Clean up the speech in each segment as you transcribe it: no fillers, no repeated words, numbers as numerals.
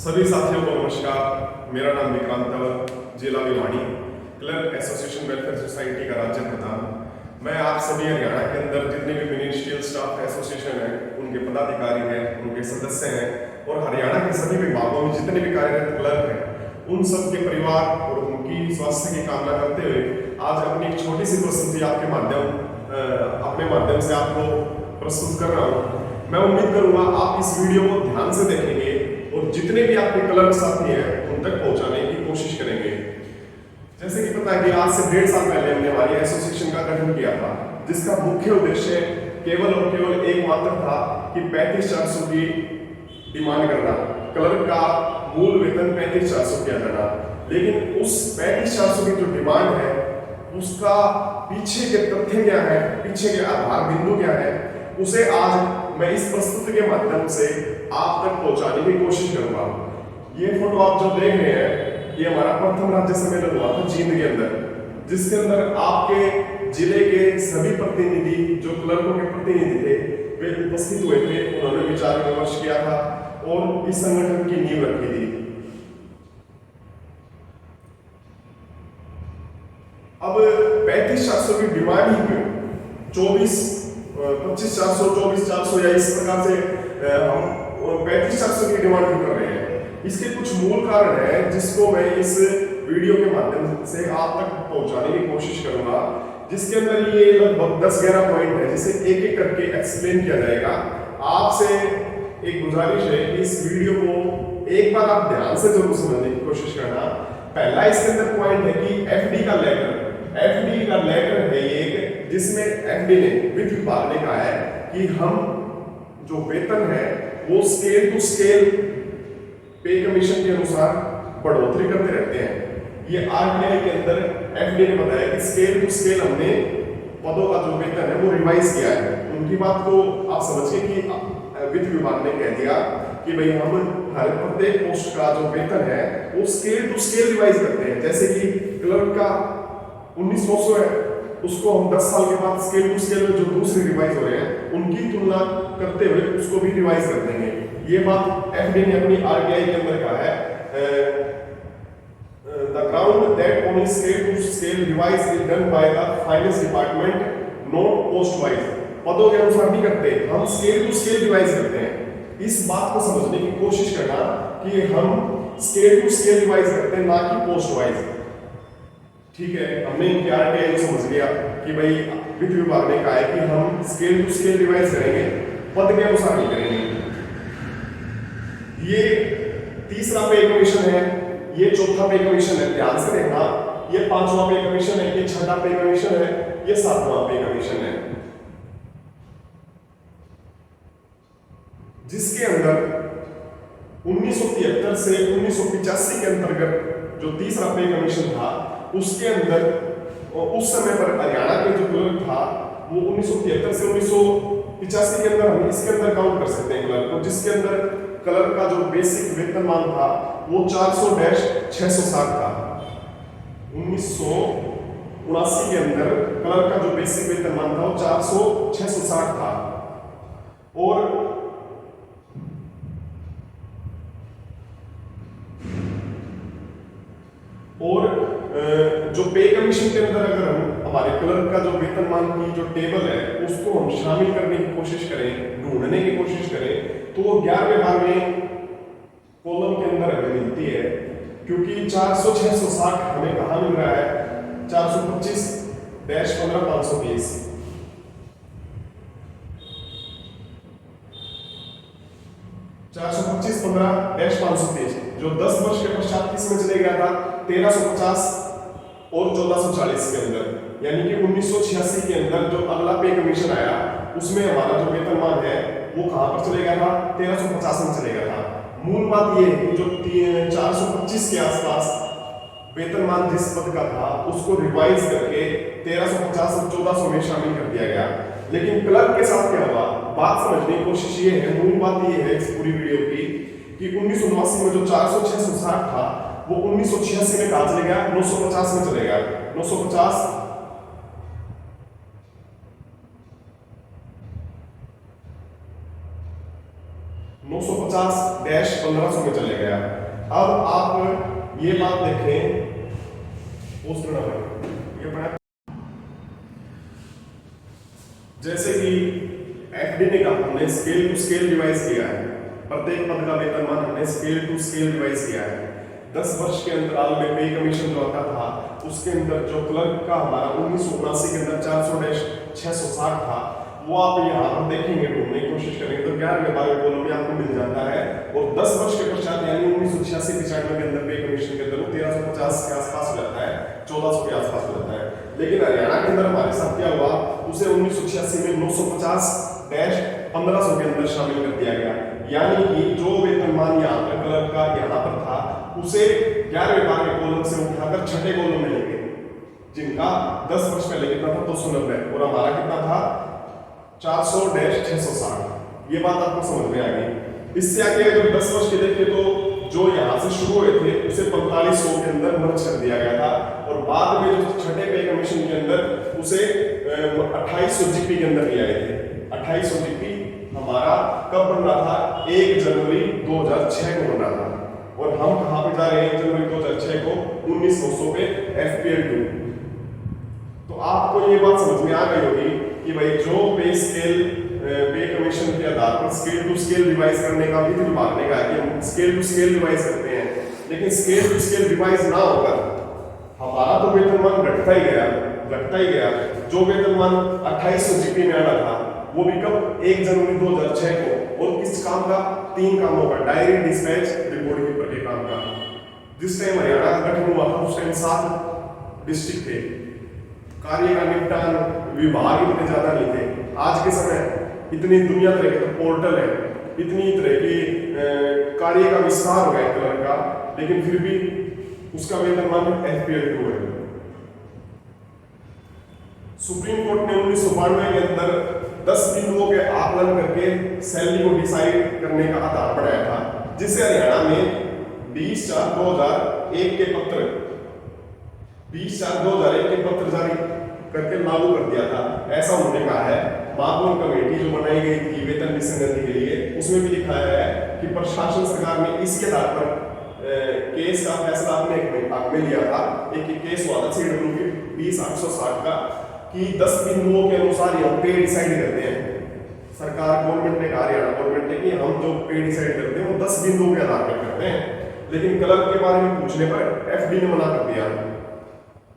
सभी साथियों को नमस्कार। मेरा नाम विक्रांत तंवर, जिला Bhiwani, clerk association welfare society का राज्य प्रधान। मैं आप सभी हरियाणा के अंदर जितने भी मिनिस्ट्रियल स्टाफ एसोसिएशन हैं, उनके पदाधिकारी हैं, उनके सदस्य हैं और हरियाणा के सभी विभागों में जितने भी कार्यरत क्लर्क हैं, उन सब के परिवार और उनकी स्वास्थ्य की कामना करते हुए आज अपनी एक छोटी सी प्रस्तुति अपने माध्यम से आपको प्रस्तुत कर रहा हूँ। मैं उम्मीद करूंगा आप इस वीडियो को ध्यान से देखेंगे और जितने भी आपके क्लर्क साथी हैं उन तक पहुंचाने की कोशिश करेंगे। जैसे कि पता है कि आज से 1.5 साल पहले हमने हमारी एसोसिएशन का गठन किया था, जिसका मुख्य उद्देश्य केवल और केवल एकमात्र था कि 35,400 की डिमांड करना, क्लर्क का मूल वेतन 35,400 किया करना। लेकिन उस 35,400 की जो डिमांड है उसका पीछे के तथ्य क्या है, पीछे के आधार बिंदु क्या है, उसे आज मैं इस प्रस्तुति के माध्यम से आप तक पहुंचाने की कोशिश करूंगा। ये फोटो आप जो देख रहे हैं, ये हमारा प्रथम राज्य सम्मेलन हुआ था जींद के अंदर, जिसके अंदर आपके जिले के सभी प्रतिनिधि जो क्लर्कों के प्रतिनिधि थे वे उपस्थित हुए थे। उन्होंने विचार विमर्श किया था और इस संगठन की नींव रखी थी। अब 35,400 की डिमांड ही क्यों? 25,400, 24,400 या इस प्रकार से हम 35,400 की डिमांड क्यों कर रहे हैं? इसके कुछ मूल कारण है जिसको मैं इस वीडियो के माध्यम से आप तक पहुंचाने की कोशिश करूंगा, जिसके अंदर ये लगभग 10-11 पॉइंट है जिसे एक एक करके एक्सप्लेन किया जाएगा। आपसे एक गुजारिश है कि इस वीडियो को एक बार आप ध्यान से जरूर समझने की कोशिश करना। पहला इसके अंदर पॉइंट है कि एफडी का लेटर है एक, जिसमें एफडी ने वित्त विभाग ने कहा है कि हम जो वेतन है वो स्केल टू स्केल पे कमीशन के अनुसार बढ़ोतरी करते रहते हैं। ये आरटीआई के अंदर एफडी ने बताया कि स्केल टू स्केल हमने पदों का जो वेतन है वो रिवाइज किया है। उनकी बात को आप समझिए कि वित्त विभाग ने कह दिया कि भाई हम हर प्रत्येक पोस्ट का जो वेतन है वो स्केल टू स्केल रिवाइज करते हैं। जैसे कि क्लर्क का 19,900 है, उसको हम 10 साल के बाद स्केल टू स्केल में जो दूसरे रिवाइज हो रहे हैं उनकी तुलना करते हुए उसको भी रिवाइज कर देंगे। ये बात एफडी ने अपनी आरटीआई के अंदर कहा है। The ground that only scale to scale revise is done by the finance department, not post wise. पदों के अनुसार नहीं करते, हम स्केल टू स्केल रिवाइज करते हैं। इस बात को समझने की कोशिश करना कि हम स्केल टू स्केल रिवाइज करते हैं, ना कि पोस्ट वाइज। ठीक है, हमने इनकी आरटीआई को समझ लिया कि भाई वित्त विभाग ने कहा है कि हम स्केल टू स्केल रिवाइज करेंगे, पद के अनुसार नहीं करेंगे। ये तीसरा पे कमीशन है, ये चौथा पे कमीशन है, ध्यान से देखना। ये पांचवा पे कमीशन है, ये छठा पे कमीशन है, ये सातवां पे कमीशन है, जिसके अंदर 1973 से 1985 के अंतर्गत जो तीसरा पे कमीशन था उसके अंदर उस समय पर हरियाणा के जो क्लर्क था वो 1973 से 1985 के अंदर हम इसके अंदर काउंट कर सकते हैं क्लर्क को, जिसके अंदर क्लर्क का जो बेसिक वेतनमान था वो 400-660 था। 1979 के अंदर क्लर्क का जो बेसिक वेतनमान था वो 400-660 था। और जो पे कमीशन के अंदर अगर हम हमारे क्लर्क का जो वेतनमान की जो टेबल है उसको हम शामिल करने की कोशिश करें, ढूंढने की कोशिश करें, तो वो 11वें कॉलम के अंदर हमें मिलती है। क्योंकि 400-660 हमें कहाँ मिल रहा है? 425-15-520। 425-15-530 जो 10 वर्ष के पश्चात किस में चले गया था? 1350 और 1440 के अंदर, यानी कि 1986 के अंदर जो अगला पे कमीशन आया उसमें हमारा जो वेतनमान है वो कहां पर चले गया था? 1350 में चले गया था। मूल बात ये है कि जो 425 के आसपास वेतनमान जिस पद का था उसको रिवाइज करके 1350 और 1400 में शामिल कर दिया गया। लेकिन क्लर्क के साथ क्या हुआ? बात समझने की कोशिश ये है, मूल बात ये है इस पूरी वीडियो की कि 1979 में जो 400-660 था वो 1986 में कहा चले गया? 950 में चले गया। 950 950 डैश 1500 में चले गया। अब आप ये बात देखें, पोस्ट ये बना जैसे कि एफडी ने कहा हमने स्केल टू स्केल रिवाइज किया है, प्रत्येक पद का वेतनमान हमने स्केल टू स्केल रिवाइज किया है। 10 वर्ष के अंतराल में पे कमीशन जो आता था उसके अंदर जो क्लर्क का हमारा 1979 के अंदर 400-660 था, वो आप यहाँ पर देखेंगे, ढूंढने की कोशिश करेंगे तो 11वें कॉलम में आपको मिल जाता है। और 10 वर्ष के पश्चात यानी 1986-95 के अंदर पे कमीशन के अंदर 1350 के आसपास हो जाता है, 1400 के आसपास हो जाता है। लेकिन हरियाणा के अंदर हमारे साथ क्या हुआ, उसे 1986 में 950-1500 के अंदर शामिल कर दिया गया। यानी कि जो वेतनमान यहाँ पर क्लर्क का यहाँ पर था उसे 11वें कॉलम से उठाकर छठे कॉलम में लेंगे, जिनका 10 वर्ष पहले कितना था 290 और हमारा कितना था 400-660। ये बात आपको समझ में आ गई। इससे आगे अगर 10 वर्ष के देखें तो जो यहाँ से शुरू हुए थे उसे 4500 के अंदर मर्ज कर दिया गया था और बाद में जो छठे पे कमीशन के अंदर उसे 2800 जीपी के अंदर ले आए थे। 2800 जीपी हमारा कब बन रहा था, 1 जनवरी 2006 को बन रहा था। और हम कहाँ पे जा रहे हैं 1 जनवरी 2006 को 1900 पे FPL2। तो आपको ये बात समझ में आ गई होगी कि भाई जो पे स्केल पे कमीशन के आधार पर स्केल टू स्केल रिवाइज करने का विधि विभाग ने कहा कि हम स्केल टू स्केल रिवाइज करते हैं, लेकिन स्केल टू स्केल रिवाइज ना होकर हमारा तो वेतनमान घटता ही गया। जो वेतनमान 2800 जीपी में आना था वो भी कब, 1 जनवरी 2006 को। और किस काम का, 3 कामों का, डायरी, डिस्पैच, रिपोर्ट कीपर के काम का। जिस टाइम हरियाणा का गठन हुआ था उस टाइम 7 डिस्ट्रिक्ट थे, कार्य का निपटान विभाग इतने ज्यादा नहीं थे। आज के समय इतनी दुनिया तरह के तो पोर्टल है, इतनी तरह की कार्य का विस्तार हो गया क्लर्क का, लेकिन फिर भी उसका वेतनमान FPL2 है। सुप्रीम कोर्ट ने 1992 के अंदर 10 बिंदुओं के आकलन करके सैलरी को डिसाइड करने का आधार बनाया था, जिससे हरियाणा में 20/4/2001 के पत्र 20/4/2001 के पत्र जारी करके लागू कर दिया था। ऐसा उन्होंने कहा है। मापन कमेटी जो बनाई गई थी वेतन विसंगति के लिए, उसमें भी लिखा है कि प्रशासन सरकार ने इसके आधार पर केस का फैसला अपने हक में लिया था। एक केस हुआ था CW के 20/860 का कि 10 बिंदुओं के अनुसार हम पे डिसाइड करते हैं। सरकार गवर्नमेंट ने कहा, हरियाणा गवर्नमेंट ने कि हम जो पे डिसाइड करते हैं वो 10 बिंदुओं के आधार पर करते हैं। लेकिन क्लर्क के बारे में पूछने पर FD ने मना कर दिया।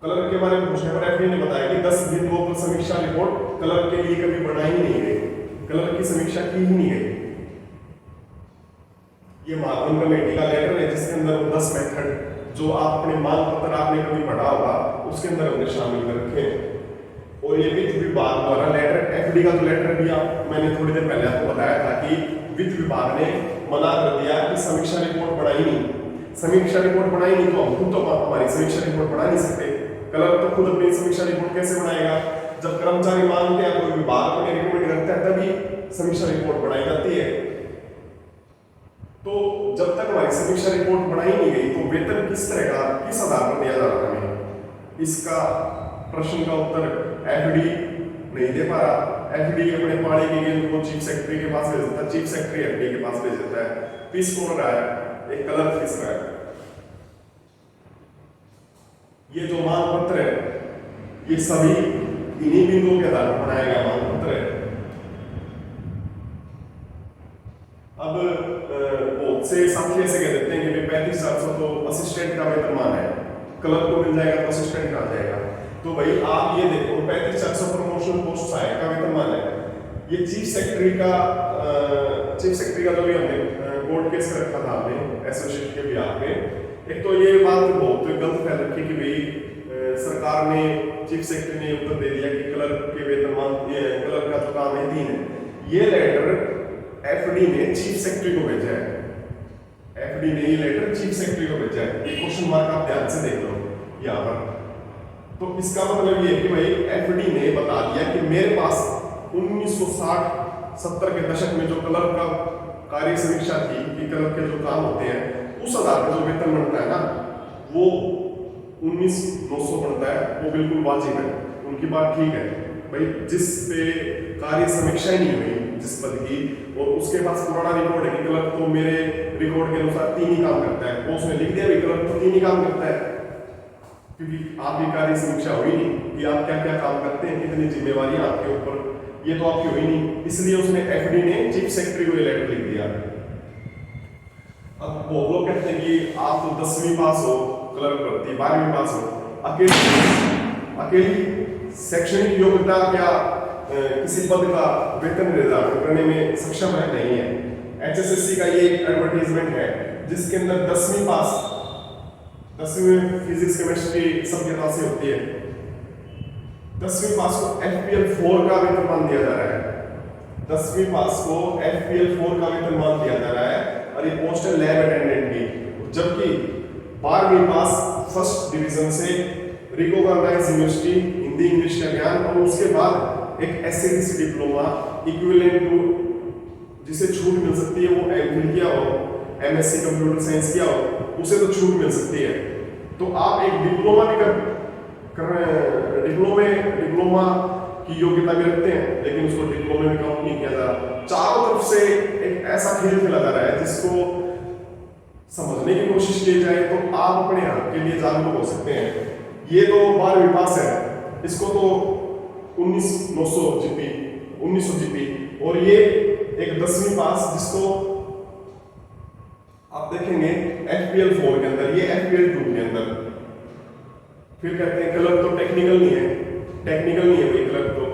क्लर्क के बारे में पूछने पर FD ने बताया कि 10 बिंदुओं पर समीक्षा रिपोर्ट क्लर्क के लिए कभी बनाई ही नहीं गई, क्लर्क की समीक्षा की ही नहीं गई। ये मापन कमेटी का लेटर है जिसके अंदर 10 मेथड जो आप अपने मांग पत्र आपने कभी पढ़ा होगा उसके अंदर हमने शामिल कर रखे हैं। और ये वित्त विभाग द्वारा लेटर, FD का जो लेटर भी मैंने थोड़ी देर पहले आपको बताया था कि वित्त विभाग ने मना कर दिया कि समीक्षा रिपोर्ट बनाई नहीं। समीक्षा रिपोर्ट बनाई नहीं तो हम खुद तो हमारी समीक्षा रिपोर्ट बना नहीं सकते। क्लर्क तो खुद अपनी समीक्षा रिपोर्ट कैसे बनाएगा? जब कर्मचारी मांगते हैं, कोई विभाग अपने रिकमेंड करता है तभी समीक्षा रिपोर्ट बनाई जाती है। तो जब तक हमारी समीक्षा रिपोर्ट बनाई नहीं गई तो वेतन किस तरह का, किस आधार पर दिया जा रहा है? इसका प्रश्न का उत्तर FD नहीं दे पा रहा। FD अपने पाड़ी की गेंद को चीफ सेक्रेटरी के पास भेज देता है, चीफ सेक्रेटरी FD के पास भेज देता है। पीस कौन रहा है? एक क्लर्क पीस रहा है। ये जो मांग पत्र है ये सभी इन्हीं बिंदुओं के आधार पर बनाया गया मांग पत्र है। अब बहुत से साथी ऐसे कह देते हैं कि 35,400 तो असिस्टेंट का वेतनमान है, क्लर्क को मिल जाएगा तो असिस्टेंट का आ जाएगा। तो भाई आप ये देखो 35,400 प्रमोशन पोस्ट है का वेतनमान है। ये चीफ सेक्रेटरी का जो भी हमने कोर्ट केस कर रखा था हमने एसोसिएशन के बिहार में, एक तो ये बात बहुत गलत फैल रखी कि भाई सरकार ने, चीफ सेक्रेटरी ने उत्तर दे दिया कि क्लर्क के वेतनमान, क्लर्क का जो काम है 3 है। ये लेटर FD ने चीफ सेक्रेटरी को भेजा है। FD ने ये लेटर चीफ सेक्रेटरी को भेजा है। ये क्वेश्चन मार्क आप ध्यान से देख लो यहाँ पर। तो इसका मतलब ये है कि भाई FD ने बता दिया कि मेरे पास 1960-70 के दशक में जो क्लर्क का कार्य समीक्षा थी कि क्लर्क के जो काम होते हैं उस आधार पर जो वेतन बनता है ना वो 19,900 बनता है, वो बिल्कुल वाजिब है। उनकी बात ठीक है भाई, जिस पे कार्य समीक्षा ही नहीं हुई, जिस पद की, और उसके पास पुराना रिकॉर्ड है कि क्लर्क तो मेरे रिकॉर्ड के अनुसार 3 ही काम करता है, तो उसने लिख दिया भी क्लर्क तो 3 ही काम करता है, क्योंकि आपकी कार्य समीक्षा हुई नहीं कि आप क्या क्या काम करते हैं, कितनी जिम्मेवारियां आपके ऊपर, ये तो आपकी हुई नहीं, इसलिए उसने एफडी ने चीफ सेक्रेटरी को ये लेटर लिख दिया। अब वो लोग कहते हैं कि आप तो 10वीं पास हो, क्लर्क भर्ती 12वीं पास हो, अकेली शैक्षणिक योग्यता क्या किसी पद का वेतन निर्धारण करने में सक्षम है? नहीं है। एचएसएससी का ये एक एडवर्टाइजमेंट है जिसके अंदर 10वीं पास, 10वीं में फिजिक्स केमिस्ट्री सभ्यता से होती है, 10वीं पास को एफपीएल 4 का वेतनमान दिया जा रहा है, 10वीं पास को एफपीएल 4 का वेतनमान दिया जा रहा है, और ये पोस्ट है लैब अटेंडेंट की, जबकि 12वीं पास फर्स्ट डिवीजन से रिकॉग्नाइज्ड यूनिवर्सिटी हिंदी इंग्लिश का ज्ञान, और उसके बाद एक एसएडीसी डिप्लोमा इक्विवेलेंट टू जिसे छूट मिल सकती है, वो एमफिल किया हो, एमएससी कंप्यूटर साइंस किया हो, उसे तो छूट मिल सकती है। तो आप एक डिप्लोमा भी कर रहे हैं, डिप्लोमा की योग्यता भी रखते हैं, लेकिन उसको डिप्लोमे में काउंट नहीं किया जा रहा। चारों तरफ से एक ऐसा खेल खेला जा रहा है जिसको समझने की कोशिश की जाए तो आप अपने हक के लिए जागरूक हो सकते हैं। ये तो 12वीं पास है, इसको तो 1900 जीपी, और ये एक 10वीं पास जिसको आप देखेंगे एफपीएल 4 के अंदर, ये एफपीएल 2 के अंदर। फिर कहते हैं क्लर्क तो टेक्निकल नहीं है भाई, क्लर्क तो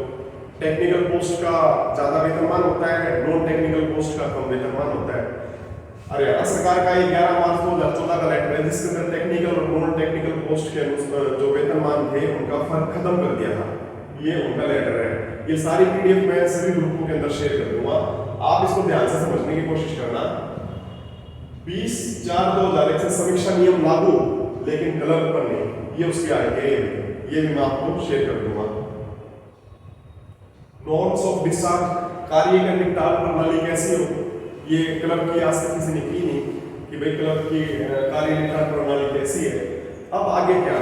टेक्निकल पोस्ट का ज्यादा वेतनमान होता है, नॉन टेक्निकल पोस्ट का कम वेतनमान होता है। अरे यार, सरकार का ये 11 मार्च 2014 का लेटर है जिसके अंदर टेक्निकल और नॉन टेक्निकल पोस्ट के जो वेतनमान थे उनका फर्क खत्म कर दिया था। ये उनका लेटर है, ये सारी पीडीएफ मैं सभी ग्रुपों के अंदर शेयर कर दूंगा, आप इसको ध्यान से समझने की कोशिश करना। 20/4/2001 से समीक्षा नियम लागू, लेकिन क्लर्क पर नहीं, ये उसकी आगे ये भी मैं आपको शेयर कर दूंगा। नॉर्म्स ऑफ डिस्चार्ज, कार्य का निपटान प्रणाली कैसी हो, ये क्लर्क की आज तक किसी ने की नहीं कि भाई क्लर्क की कार्य निपटान प्रणाली कैसी है। अब आगे क्या,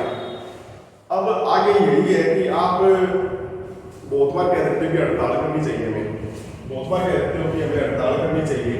अब आगे यही है कि आप बहुत बार कह देते हो कि हड़ताल करनी चाहिए, हमें बहुत बार कह देते हो कि हमें हड़ताल करनी चाहिए,